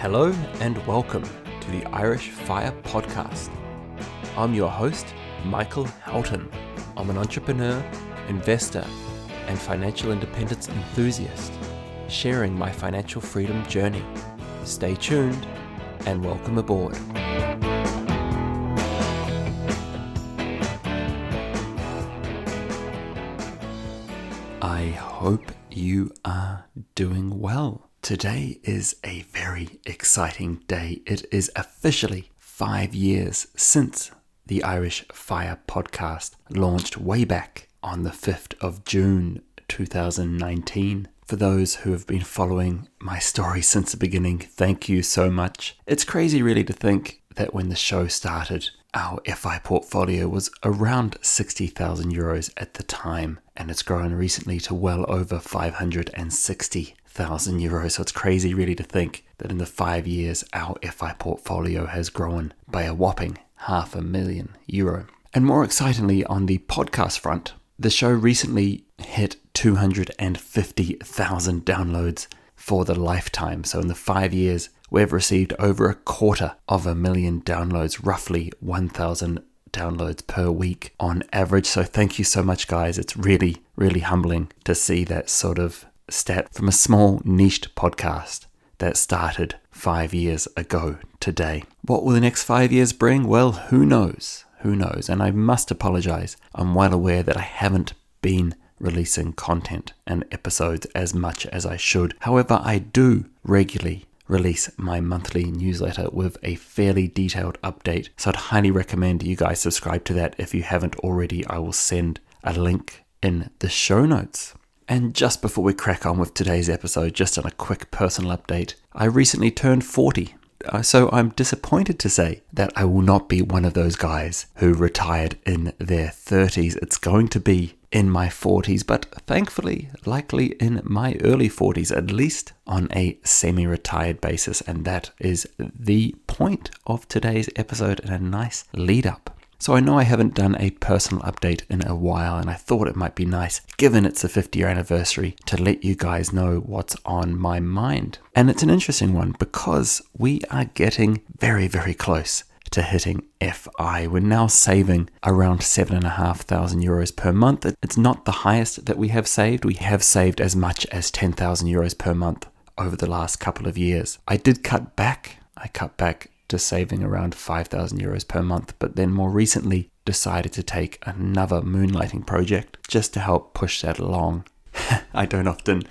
Hello and welcome to the Irish Fire Podcast. I'm your host, Michael Houghton. I'm an entrepreneur, investor, and financial independence enthusiast, sharing my financial freedom journey. Stay tuned and welcome aboard. I hope you are doing well. Today is a very exciting day. It is officially 5 years since the Irish Fire Podcast launched way back on the 5th of June 2019. For those who have been following my story since the beginning, thank you so much. It's crazy really to think that when the show started, our FI portfolio was around 60,000 euros at the time, and it's grown recently to well over 560,000 euros. So it's crazy really to think that in the 5 years, our FI portfolio has grown by a whopping €500,000. And more excitingly, on the podcast front, the show recently hit 250,000 downloads for the lifetime. So in the 5 years, we've received over 250,000 downloads, roughly 1,000 downloads per week on average. So thank you so much, guys. It's really, really humbling to see that sort of stat from a small niched podcast that started 5 years ago today. What will the next 5 years bring? Well, who knows? Who knows? And I must apologize. I'm well aware that I haven't been releasing content and episodes as much as I should. However, I do regularly release my monthly newsletter with a fairly detailed update. So I'd highly recommend you guys subscribe to that. If you haven't already, I will send a link in the show notes. And just before we crack on with today's episode, just on a quick personal update, I recently turned 40. So I'm disappointed to say that I will not be one of those guys who retired in their 30s. It's going to be in my 40s, but thankfully, likely in my early 40s, at least on a semi-retired basis. And that is the point of today's episode and a nice lead up. So I know I haven't done a personal update in a while, and I thought it might be nice, given it's the 50-year anniversary, to let you guys know what's on my mind. And it's an interesting one because we are getting very, very close to hitting FI. We're now saving around 7,500 euros per month. It's not the highest that we have saved. We have saved as much as 10,000 euros per month over the last couple of years. I did cut back. I cut back to saving around 5,000 euros per month, but then more recently decided to take another moonlighting project just to help push that along. I don't often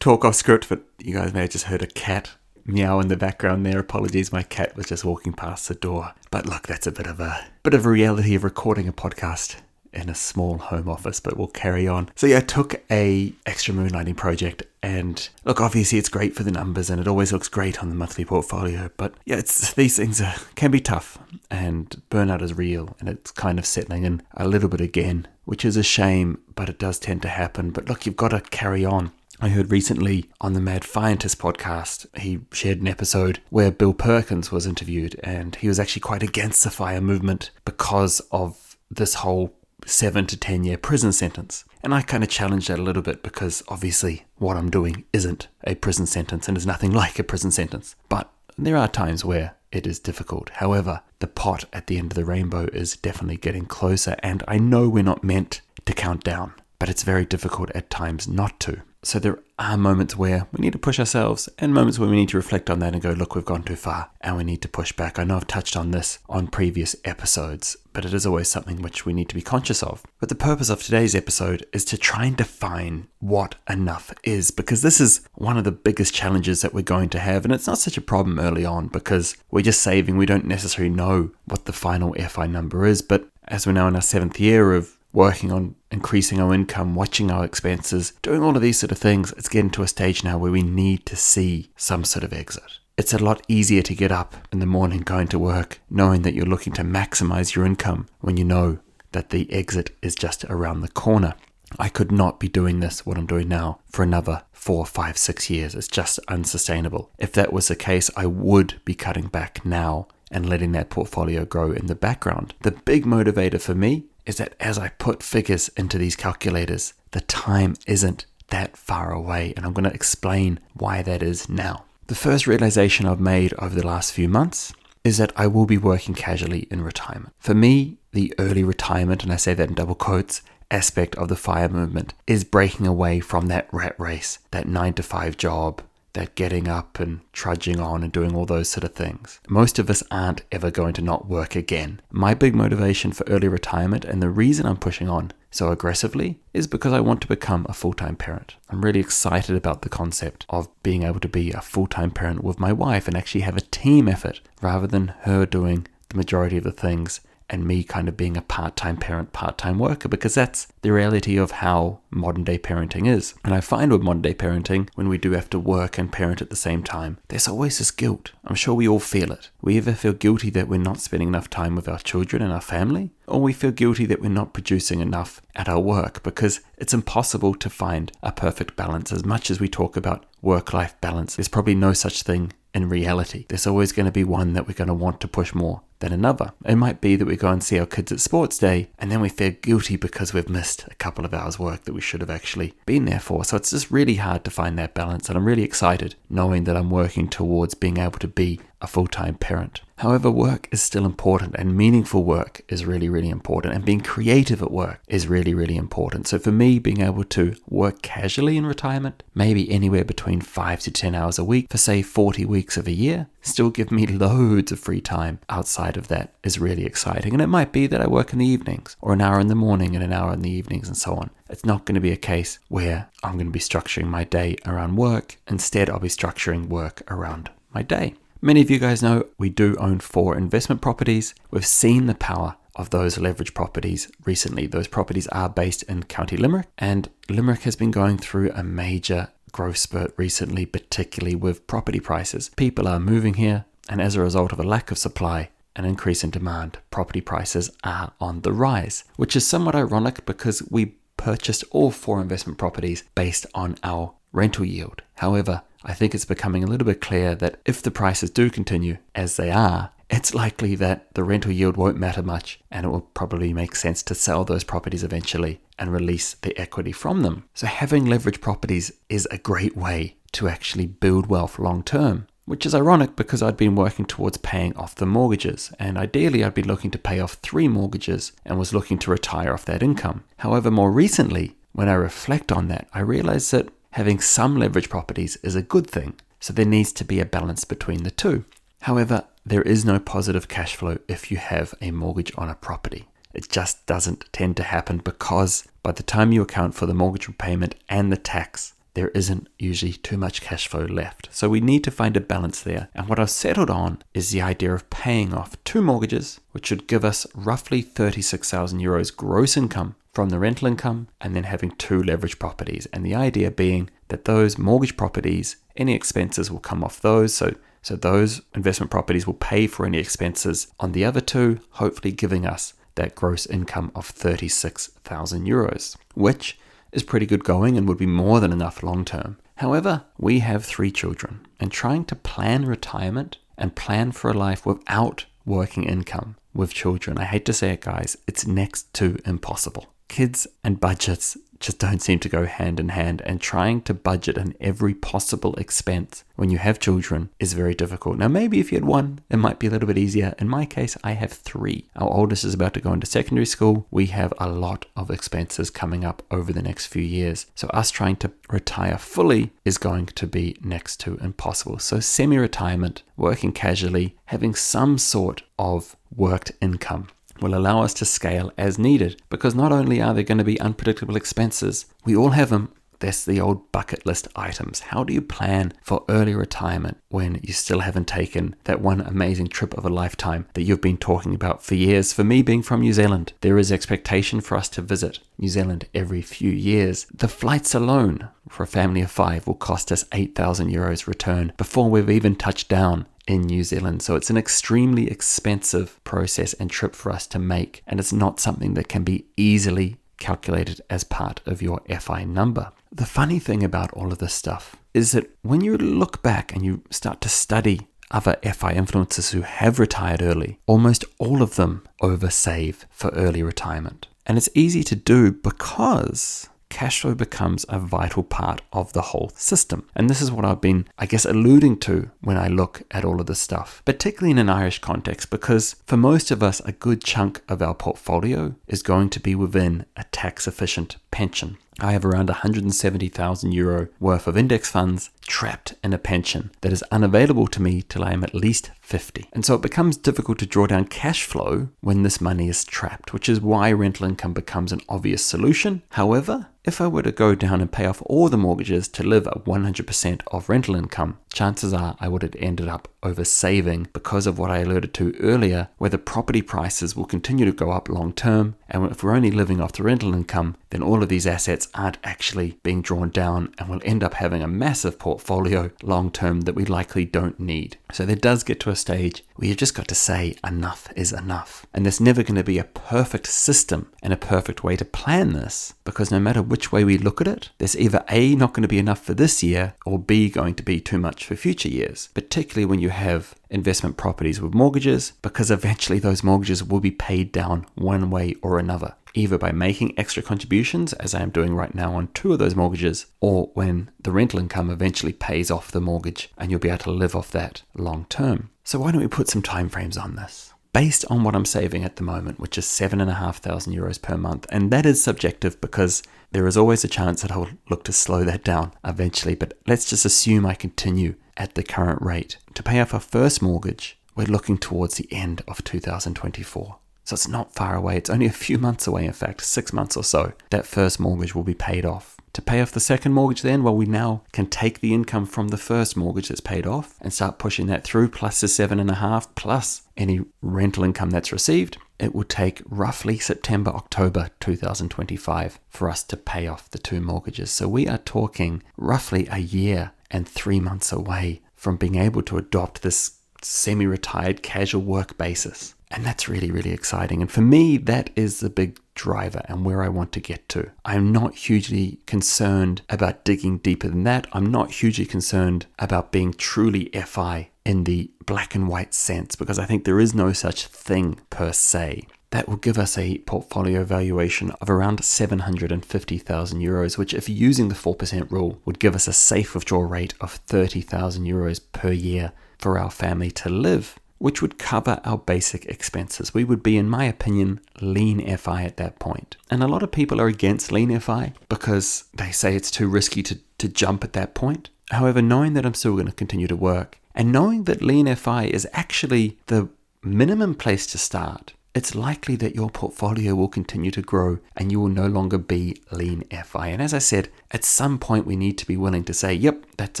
talk off script, but you guys may have just heard a cat meow in the background there. Apologies, my cat was just walking past the door. But look, that's a bit of a reality of recording a podcast in a small home office, but we'll carry on. So yeah, I took a extra moonlighting project, and look, obviously it's great for the numbers and it always looks great on the monthly portfolio, but yeah, these things can be tough, and burnout is real, and it's kind of settling in a little bit again, which is a shame, but it does tend to happen. But look, you've got to carry on. I heard recently on the Fientist podcast, he shared an episode where Bill Perkins was interviewed, and he was actually quite against the FIRE movement because of this whole 7 to 10 year prison sentence. And I kind of challenged that a little bit because obviously what I'm doing isn't a prison sentence and is nothing like a prison sentence. But there are times where it is difficult. However, the pot at the end of the rainbow is definitely getting closer, and I know we're not meant to count down, but it's very difficult at times not to. So there are moments where we need to push ourselves and moments where we need to reflect on that and go, look, we've gone too far and we need to push back. I know I've touched on this on previous episodes, but it is always something which we need to be conscious of. But the purpose of today's episode is to try and define what enough is, because this is one of the biggest challenges that we're going to have. And it's not such a problem early on because we're just saving. We don't necessarily know what the final FI number is. But as we're now in our 7th year of working on increasing our income, watching our expenses, doing all of these sort of things, it's getting to a stage now where we need to see some sort of exit. It's a lot easier to get up in the morning going to work, knowing that you're looking to maximize your income when you know that the exit is just around the corner. I could not be doing this, what I'm doing now, for another 4, 5, 6 years. It's just unsustainable. If that was the case, I would be cutting back now and letting that portfolio grow in the background. The big motivator for me is that as I put figures into these calculators, the time isn't that far away, and I'm going to explain why that is now. The first realization I've made over the last few months is that I will be working casually in retirement. For me, the early retirement, and I say that in double quotes, aspect of the FIRE movement is breaking away from that rat race, that 9-to-5 job, that getting up and trudging on and doing all those sort of things. Most of us aren't ever going to not work again. My big motivation for early retirement, and the reason I'm pushing on so aggressively, is because I want to become a full-time parent. I'm really excited about the concept of being able to be a full-time parent with my wife and actually have a team effort rather than her doing the majority of the things and me kind of being a part-time parent, part-time worker, because that's the reality of how modern-day parenting is. And I find with modern-day parenting, when we do have to work and parent at the same time, there's always this guilt. I'm sure we all feel it. We either feel guilty that we're not spending enough time with our children and our family, or we feel guilty that we're not producing enough at our work, because it's impossible to find a perfect balance. As much as we talk about work-life balance, there's probably no such thing in reality. There's always going to be one that we're going to want to push more than another. It might be that we go and see our kids at sports day and then we feel guilty because we've missed a couple of hours work that we should have actually been there for. So it's just really hard to find that balance, and I'm really excited knowing that I'm working towards being able to be a full-time parent. However, work is still important, and meaningful work is really, really important, and being creative at work is really, really important. So for me, being able to work casually in retirement, maybe anywhere between 5 to 10 hours a week for say 40 weeks of a year, still give me loads of free time outside of that is really exciting. And it might be that I work in the evenings, or an hour in the morning and an hour in the evenings and so on. It's not going to be a case where I'm going to be structuring my day around work. Instead, I'll be structuring work around my day. Many of you guys know we do own 4 investment properties. We've seen the power of those leverage properties recently. Those properties are based in County Limerick, and Limerick has been going through a major growth spurt recently, particularly with property prices. People are moving here, and as a result of a lack of supply, an increase in demand, property prices are on the rise, which is somewhat ironic because we purchased all 4 investment properties based on our rental yield. However, I think it's becoming a little bit clear that if the prices do continue as they are, it's likely that the rental yield won't matter much, and it will probably make sense to sell those properties eventually and release the equity from them. So having leverage properties is a great way to actually build wealth long term, which is ironic because I'd been working towards paying off the mortgages, and ideally I'd be looking to pay off 3 mortgages and was looking to retire off that income. However, more recently, when I reflect on that, I realize that having some leverage properties is a good thing, so there needs to be a balance between the two. However, there is no positive cash flow if you have a mortgage on a property. It just doesn't tend to happen because by the time you account for the mortgage repayment and the tax, there isn't usually too much cash flow left. So we need to find a balance there. And what I've settled on is the idea of paying off 2 mortgages, which should give us roughly 36,000 euros gross income from the rental income, and then having 2 leverage properties. And the idea being that those mortgage properties, any expenses will come off those. So those investment properties will pay for any expenses on the other 2, hopefully giving us that gross income of 36,000 euros, which is pretty good going and would be more than enough long term. However, we have 3 children, and trying to plan retirement and plan for a life without working income with children, I hate to say it guys, it's next to impossible. Kids and budgets just don't seem to go hand in hand, and trying to budget in every possible expense when you have children is very difficult. Now, maybe if you had 1, it might be a little bit easier. In my case, I have 3. Our oldest is about to go into secondary school. We have a lot of expenses coming up over the next few years. So us trying to retire fully is going to be next to impossible. So semi-retirement, working casually, having some sort of worked income will allow us to scale as needed, because not only are there going to be unpredictable expenses, we all have them. That's the old bucket list items. How do you plan for early retirement when you still haven't taken that one amazing trip of a lifetime that you've been talking about for years? For me, being from New Zealand, there is expectation for us to visit New Zealand every few years. The flights alone for a family of 5 will cost us 8,000 euros return before we've even touched down in New Zealand. So it's an extremely expensive process and trip for us to make, and it's not something that can be easily calculated as part of your FI number. The funny thing about all of this stuff is that when you look back and you start to study other FI influencers who have retired early, almost all of them oversave for early retirement. And it's easy to do because cash flow becomes a vital part of the whole system. And this is what I've been, alluding to when I look at all of this stuff, particularly in an Irish context, because for most of us, a good chunk of our portfolio is going to be within a tax-efficient pension. I have around €170,000 worth of index funds trapped in a pension that is unavailable to me till I am at least 50. And so it becomes difficult to draw down cash flow when this money is trapped, which is why rental income becomes an obvious solution. However, if I were to go down and pay off all the mortgages to live at 100% of rental income, chances are I would have ended up over saving because of what I alluded to earlier, where the property prices will continue to go up long term. And if we're only living off the rental income, then all of these assets aren't actually being drawn down, and we'll end up having a massive portfolio long term that we likely don't need. So there does get to a stage where you've just got to say enough is enough. And there's never going to be a perfect system and a perfect way to plan this, because no matter which way we look at it, there's either A, not going to be enough for this year, or B, going to be too much for future years, particularly when you have investment properties with mortgages, because eventually those mortgages will be paid down one way or another, either by making extra contributions, as I am doing right now on 2 of those mortgages, or when the rental income eventually pays off the mortgage and you'll be able to live off that long term. So why don't we put some timeframes on this? Based on what I'm saving at the moment, which is €7,500 per month, and that is subjective because there is always a chance that I'll look to slow that down eventually, but let's just assume I continue at the current rate. To pay off our first mortgage, we're looking towards the end of 2024. So it's not far away. It's only a few months away, in fact, 6 months or so. That first mortgage will be paid off. To pay off the second mortgage then, well, we now can take the income from the first mortgage that's paid off and start pushing that through, plus the 7.5, plus any rental income that's received. It will take roughly September, October 2025 for us to pay off the 2 mortgages. So we are talking roughly a year and 3 months away from being able to adopt this semi-retired casual work basis. And that's really, really exciting. And for me, that is the big driver and where I want to get to. I'm not hugely concerned about digging deeper than that. I'm not hugely concerned about being truly FI in the black and white sense, because I think there is no such thing per se. That will give us a portfolio valuation of around €750,000, which, if using the 4% rule, would give us a safe withdrawal rate of €30,000 per year for our family to live, which would cover our basic expenses. We would be, in my opinion, lean FI at that point. And a lot of people are against lean FI because they say it's too risky to jump at that point. However, knowing that I'm still going to continue to work, and knowing that lean FI is actually the minimum place to start, it's likely that your portfolio will continue to grow and you will no longer be lean FI. And as I said, at some point we need to be willing to say, yep, that's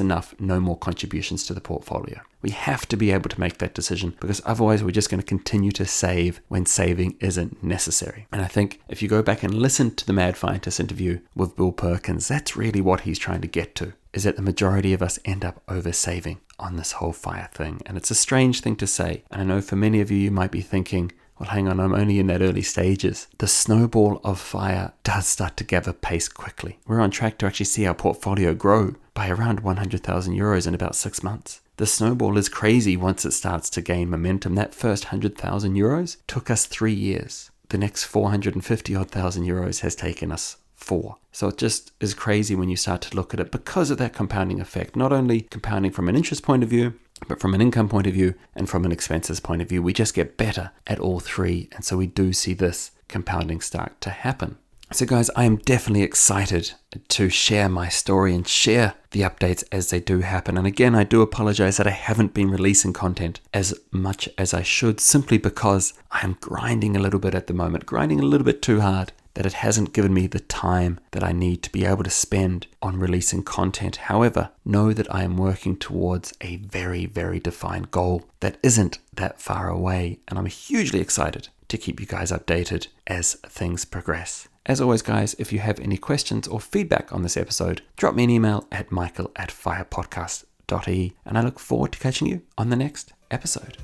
enough, no more contributions to the portfolio. We have to be able to make that decision, because otherwise we're just going to continue to save when saving isn't necessary. And I think if you go back and listen to the Mad Fientist interview with Bill Perkins, that's really what he's trying to get to, is that the majority of us end up over saving on this whole FIRE thing. And it's a strange thing to say. And I know for many of you, you might be thinking, well, hang on, I'm only in that early stages. The snowball of FIRE does start to gather pace quickly. We're on track to actually see our portfolio grow by around €100,000 in about 6 months. The snowball is crazy once it starts to gain momentum. That first €100,000 took us 3 years. The next 450,000 euros has taken us 4. So it just is crazy when you start to look at it because of that compounding effect. Not only compounding from an interest point of view, but from an income point of view and from an expenses point of view. We just get better at all 3. And so we do see this compounding start to happen. So guys, I am definitely excited to share my story and share the updates as they do happen. And again, I do apologize that I haven't been releasing content as much as I should, simply because I am grinding a little bit at the moment, grinding a little bit too hard, that it hasn't given me the time that I need to be able to spend on releasing content. However, know that I am working towards a very, very defined goal that isn't that far away. And I'm hugely excited to keep you guys updated as things progress. As always, guys, if you have any questions or feedback on this episode, drop me an email at michael@firepodcast.e, and I look forward to catching you on the next episode.